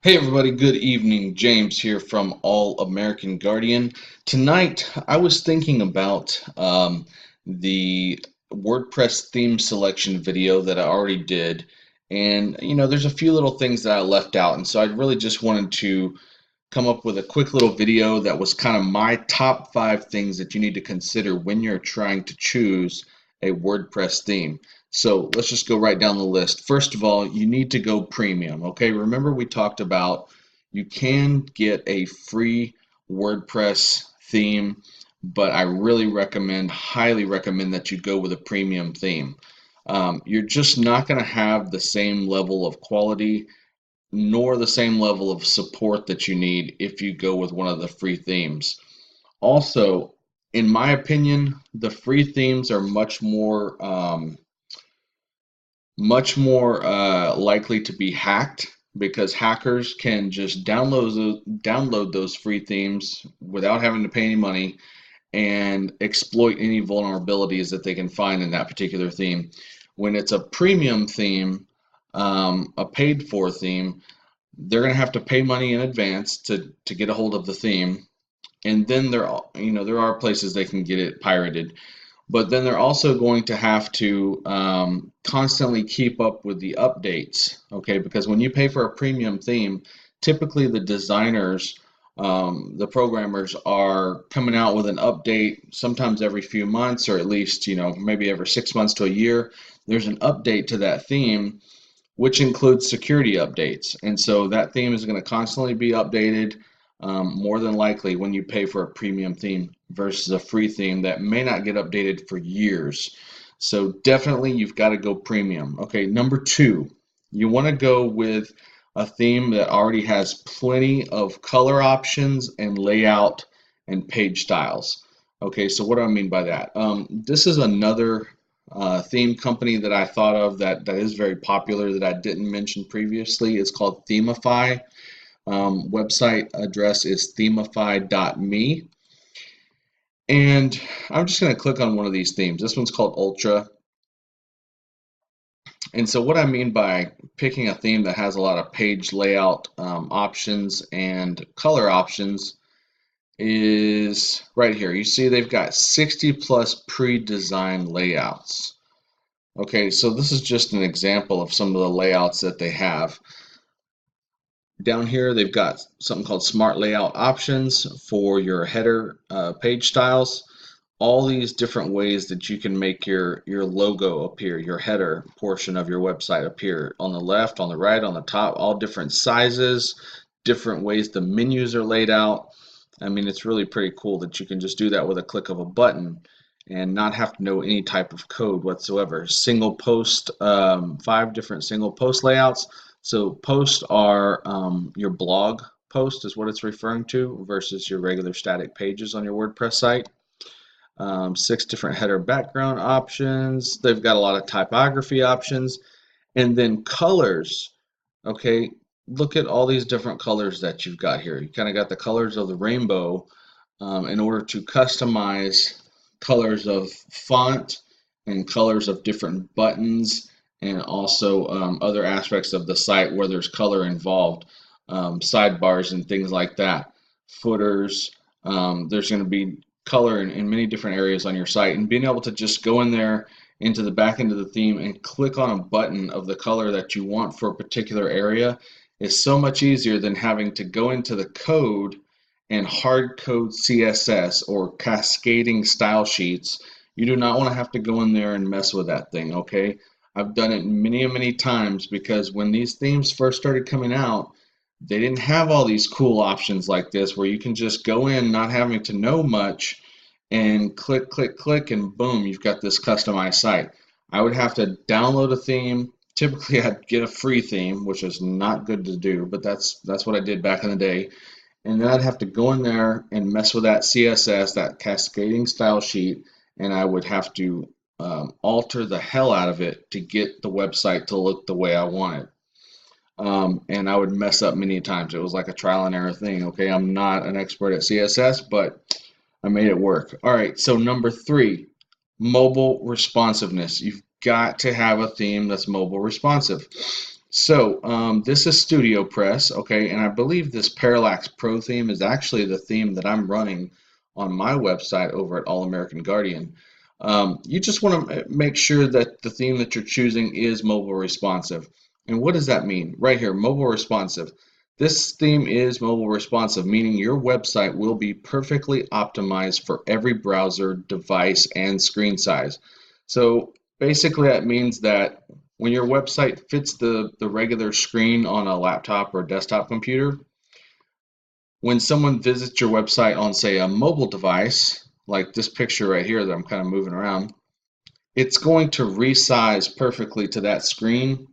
Hey everybody, good evening. James here from All American Guardian. Tonight I was thinking about the WordPress theme selection video that I already did. And there's a few little things that I left out. And so I really just wanted to come up with a quick little video that was kind of my top 5 things that you need to consider when you're trying to choose a WordPress theme. So let's just go right down the list. First of all, you need to go premium. Okay, remember we talked about you can get a free WordPress theme, but I really recommend, highly recommend that you go with a premium theme. You're just not going to have the same level of quality nor the same level of support that you need if you go with one of the free themes. Also, in my opinion, the free themes are much more likely to be hacked because hackers can just download those free themes without having to pay any money and exploit any vulnerabilities that they can find in that particular theme. When it's a premium theme, a paid for theme, they're going to have to pay money in advance to get a hold of the theme, and then there are places they can get it pirated, but then they're also going to have to constantly keep up with the updates. Okay, because when you pay for a premium theme, typically the designers, the programmers are coming out with an update sometimes every few months, or at least maybe every 6 months to a year. There's an update to that theme, which includes security updates. And so that theme is going to constantly be updated, more than likely when you pay for a premium theme versus a free theme that may not get updated for years. So definitely you've got to go premium. Okay, number 2, you want to go with a theme that already has plenty of color options and layout and page styles. Okay, so what do I mean by that? This is another theme company that I thought of that is very popular that I didn't mention previously. It's called Themify. Website address is themify.me. And I'm just going to click on one of these themes. This one's called Ultra. And so what I mean by picking a theme that has a lot of page layout options and color options is right here. You see they've got 60 plus pre-designed layouts. Okay, so this is just an example of some of the layouts that they have. Down here, they've got something called Smart Layout Options for your header page styles. All these different ways that you can make your logo appear, your header portion of your website appear on the left, on the right, on the top, all different sizes, different ways the menus are laid out. I mean, it's really pretty cool that you can just do that with a click of a button and not have to know any type of code whatsoever. Single post, 5 different single post layouts. So posts are your blog post is what it's referring to versus your regular static pages on your WordPress site. 6 different header background options. They've got a lot of typography options. And then colors. Okay, look at all these different colors that you've got here. You kind of got the colors of the rainbow in order to customize colors of font and colors of different buttons and also other aspects of the site where there's color involved, sidebars and things like that, footers. There's going to be color in many different areas on your site, and being able to just go in there into the back end of the theme and click on a button of the color that you want for a particular area is so much easier than having to go into the code and hard code CSS or cascading style sheets. You do not want to have to go in there and mess with that thing, okay? I've done it many and many times because when these themes first started coming out, they didn't have all these cool options like this where you can just go in not having to know much and click, click, click, and boom, you've got this customized site. I would have to download a theme. Typically, I'd get a free theme, which is not good to do, but that's what I did back in the day. And then I'd have to go in there and mess with that CSS, that cascading style sheet, and I would have to alter the hell out of it to get the website to look the way I want it. And I would mess up many times. It was like a trial and error thing. Okay, I'm not an expert at CSS, but I made it work. All right, so number 3, mobile responsiveness. You've got to have a theme that's mobile responsive. So this is Studio Press, okay, and I believe this Parallax Pro theme is actually the theme that I'm running on my website over at All American Guardian. You just want to make sure that the theme that you're choosing is mobile responsive. And what does that mean? Right here, mobile responsive. This theme is mobile responsive, meaning your website will be perfectly optimized for every browser, device, and screen size. So basically, that means that when your website fits the regular screen on a laptop or desktop computer, when someone visits your website on, say, a mobile device, like this picture right here that I'm kind of moving around, it's going to resize perfectly to that screen,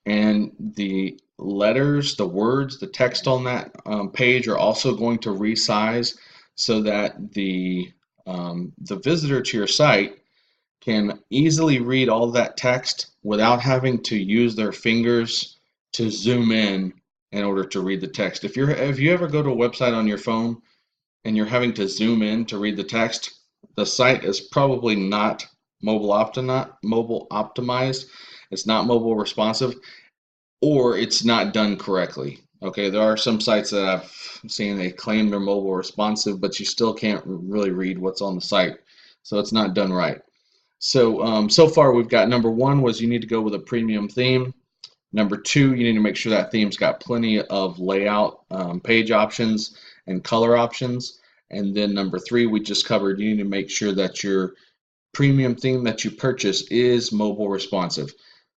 and the letters, the words, the text on that page are also going to resize so that the visitor to your site can easily read all that text without having to use their fingers to zoom in order to read the text. If you ever go to a website on your phone and you're having to zoom in to read the text, the site is probably not mobile optimized. It's not mobile responsive, or it's not done correctly. Okay, there are some sites that I've seen they claim they're mobile responsive, but you still can't really read what's on the site, so it's not done right. So far we've got number one was you need to go with a premium theme. Number two, you need to make sure that theme's got plenty of layout, page options, and color options. And then number three, we just covered, you need to make sure that your premium theme that you purchase is mobile responsive.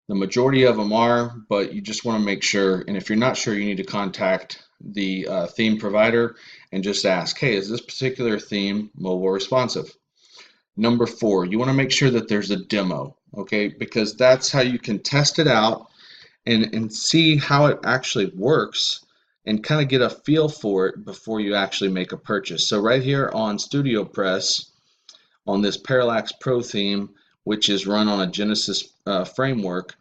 The majority of them are, but you just want to make sure. And if you're not sure, you need to contact the theme provider and just ask, hey, is this particular theme mobile responsive? Number four, you want to make sure that there's a demo, okay? Because that's how you can test it out and see how it actually works and kind of get a feel for it before you actually make a purchase. So right here on Studio Press, on this Parallax Pro theme, which is run on a Genesis framework,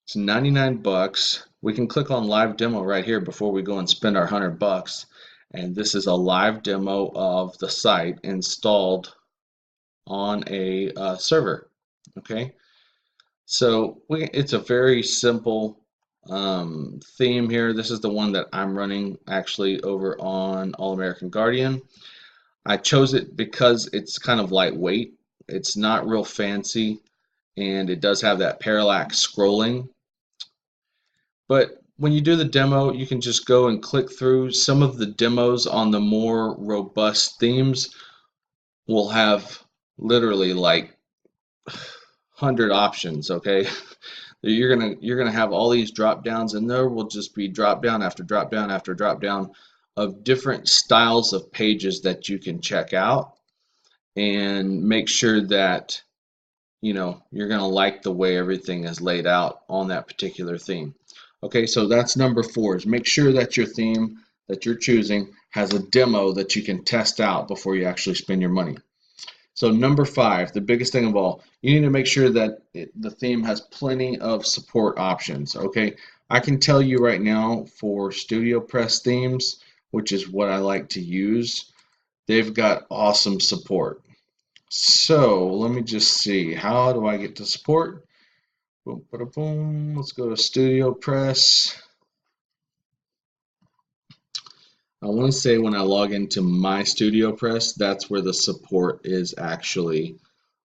it's 99 bucks. We can click on live demo right here before we go and spend our 100 bucks. And this is a live demo of the site installed on a server. Okay, so it's a very simple theme here. This is the one that I'm running actually over on All American Guardian. I chose it because it's kind of lightweight. It's not real fancy, and it does have that parallax scrolling. But when you do the demo, you can just go and click through. Some of the demos on the more robust themes will have literally like 100 options, okay? You're gonna have all these drop downs, and there will just be drop down after drop down after drop down of different styles of pages that you can check out and make sure that you're gonna like the way everything is laid out on that particular theme. Okay, so that's number four, is make sure that your theme that you're choosing has a demo that you can test out before you actually spend your money. So number five, the biggest thing of all, you need to make sure that the theme has plenty of support options. Okay, I can tell you right now for Studio Press themes, which is what I like to use, they've got awesome support. So let me just see, how do I get to support? Boom, bada, boom. Let's go to Studio Press. I want to say when I log into my Studio Press, that's where the support is actually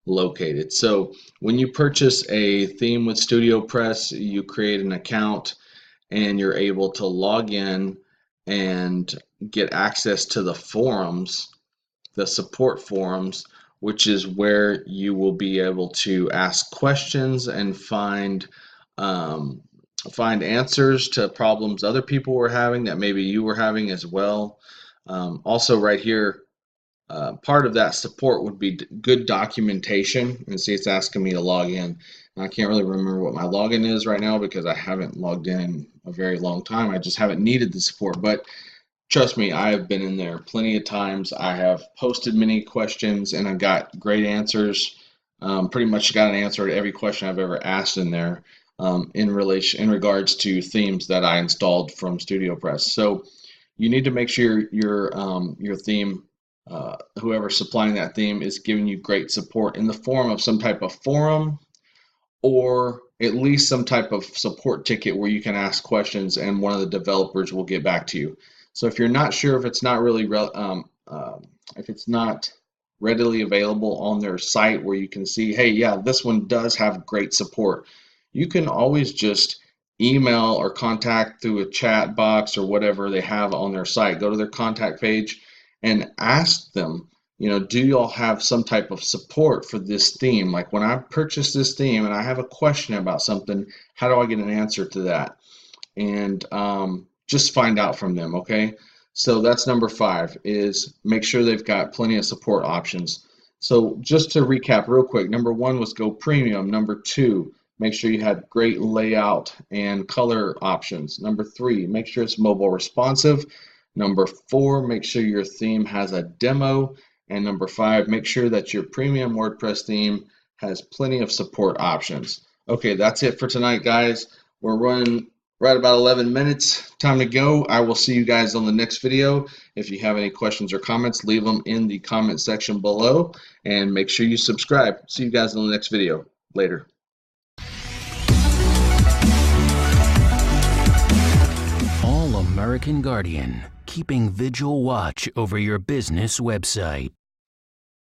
located. So when you purchase a theme with Studio Press, you create an account and you're able to log in and get access to the forums, the support forums, which is where you will be able to ask questions and find answers to problems other people were having that maybe you were having as well. Also right here, part of that support would be good documentation. And see, it's asking me to log in. And I can't really remember what my login is right now because I haven't logged in a very long time. I just haven't needed the support. But trust me, I have been in there plenty of times. I have posted many questions and I got great answers. Pretty much got an answer to every question I've ever asked in there in regards to themes that I installed from Studio Press. So you need to make sure your theme, whoever's supplying that theme, is giving you great support in the form of some type of forum or at least some type of support ticket where you can ask questions and one of the developers will get back to you. So if you're not sure if it's not really if it's not readily available on their site where you can see, hey, yeah, this one does have great support, you can always just email or contact through a chat box or whatever they have on their site. Go to their contact page and ask them, do y'all have some type of support for this theme? Like when I purchased this theme and I have a question about something, how do I get an answer to that? And just find out from them, okay? So that's number 5, is make sure they've got plenty of support options. So just to recap real quick, number 1 was go premium. Number 2, make sure you had great layout and color options. Number 3, make sure it's mobile responsive. Number 4, make sure your theme has a demo. And number 5, make sure that your premium WordPress theme has plenty of support options. Okay, that's it for tonight, guys. We're running right about 11 minutes. Time to go. I will see you guys on the next video. If you have any questions or comments, leave them in the comment section below. And make sure you subscribe. See you guys on the next video. Later. All American Guardian, keeping vigil watch over your business website.